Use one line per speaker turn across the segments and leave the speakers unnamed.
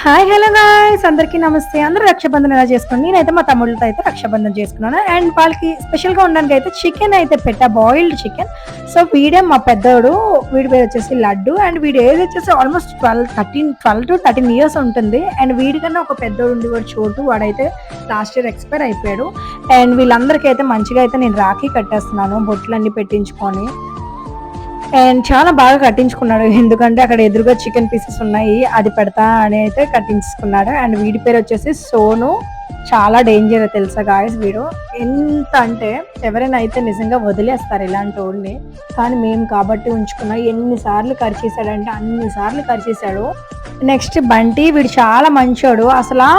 Hi hello guys, అందరికీ నమస్తే. అందరూ రక్షాబంధన్ ఎలా చేసుకోండి. నేనైతే మా తమ్ముళ్ళతో అయితే రక్షాబంధన్ చేసుకున్నాను. అండ్ వాళ్ళకి స్పెషల్గా ఉండడానికి అయితే చికెన్ అయితే పెట్టా, బాయిల్డ్ చికెన్. సో వీడే మా పెద్దోడు, వీడి పేరు వచ్చేసి లడ్డు. అండ్ వీడి ఏజ్ వచ్చేసి ఆల్మోస్ట్ 12 to 13 ఇయర్స్ ఉంటుంది. అండ్ వీడికన్నా ఒక పెద్దోడు ఉంది, వాడు చోటు. వాడైతే లాస్ట్ ఇయర్ ఎక్స్పైర్ అయిపోయాడు. అండ్ వీళ్ళందరికీ అయితే మంచిగా అయితే నేను రాఖీ కట్టేస్తున్నాను, బొట్లన్నీ పెట్టించుకొని. అండ్ చాలా బాగా కట్టించుకున్నాడు, ఎందుకంటే అక్కడ ఎదురుగా చికెన్ పీసెస్ ఉన్నాయి, అది పెడతా అని అయితే కట్టించుకున్నాడు. అండ్ వీడి పేరు వచ్చేసి సోను. చాలా డేంజర్ తెలుసా గాయస్ వీడు. ఎంత అంటే ఎవరైనా అయితే నిజంగా వదిలేస్తారు ఇలాంటి వాడిని, కానీ మేము కాబట్టి ఉంచుకున్నాం. ఎన్నిసార్లు కరిచేసాడంటే అన్నిసార్లు కరిచేసాడు. నెక్స్ట్ బంటి, వీడు చాలా మంచోడు అసలు.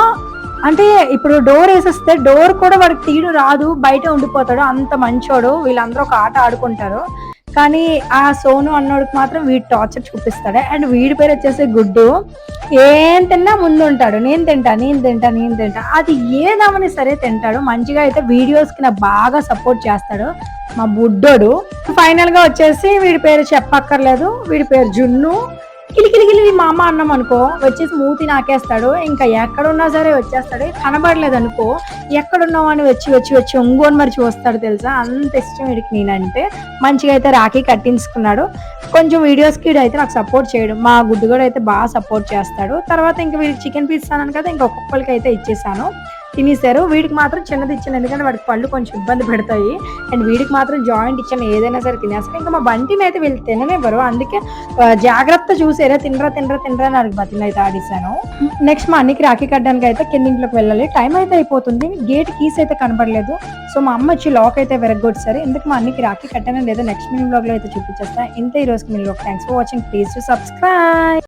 అంటే ఇప్పుడు డోర్ వేసేస్తే డోర్ కూడా వాడికి తీయడం రాదు, బయట ఉండిపోతాడు, అంత మంచోడు. వీళ్ళందరూ ఒక ఆట ఆడుకుంటారు, కానీ ఆ సోను అన్నోడికి మాత్రం వీడి టార్చర్ చూపిస్తాడు. అండ్ వీడి పేరు వచ్చేసి గుడ్డు. ఏం తిన్నా ముందు ఉంటాడు, నేను తింటా, అది ఏదామని సరే తింటాడు. మంచిగా అయితే వీడియోస్కి నాకు బాగా సపోర్ట్ చేస్తాడు మా బుడ్డోడు. ఫైనల్ గా వచ్చేసి వీడి పేరు చెప్పక్కర్లేదు, వీడి పేరు జున్ను. కిలికిలికిలి మా అమ్మ అన్నాం అనుకో, వచ్చేసి మూతి నాకేస్తాడు. ఇంకా ఎక్కడున్నా సరే వచ్చేస్తాడు. కనబడలేదు అనుకో, ఎక్కడున్నావు అని వచ్చి ఒంగోని మరిచి వస్తాడు తెలుసా. అంత ఇష్టం వీడికి నేనంటే. మంచిగా అయితే రాఖీ కట్టించుకున్నాడు. కొంచెం వీడియోస్కి అయితే నాకు సపోర్ట్ చేయడం, మా గుడ్డు కూడా అయితే బాగా సపోర్ట్ చేస్తాడు. తర్వాత ఇంకా వీడికి చికెన్ పీస్ ఇస్తాను కదా, ఇంకా ఒక్కొక్కరికి అయితే ఇచ్చేసాను, తినేశారు. వీడికి మాత్రం చిన్నది ఇచ్చాను, ఎందుకంటే వాడికి పళ్ళు కొంచెం ఇబ్బంది పెడతాయి. అండ్ వీడికి మాత్రం జాయింట్ ఇచ్చాను, ఏదైనా సరే తినేస్తాను. ఇంకా మా బంటిని అయితే వీళ్ళు తిననివ్వరు, అందుకే జాగ్రత్త చూసారా, తినరా అని బతిని అయితే ఆడిస్తాను. నెక్స్ట్ మా అన్నికి రాఖీ కట్టడానికి అయితే కిందింట్లోకి వెళ్ళాలి, టైం అయితే అయిపోతుంది. గేట్ కీస్ అయితే కనబడలేదు, సో మా అమ్మ వచ్చి లాక్ అయితే విరగొట్టారు. ఎందుకు మా అన్నికి రాఖీ కట్టానో లేదో నెక్స్ట్ మినీ బ్లాగ్ లో అయితే చూపించేస్తా. ఇంత ఈ రోజుకి మీ blog. Thanks for watching, please to subscribe.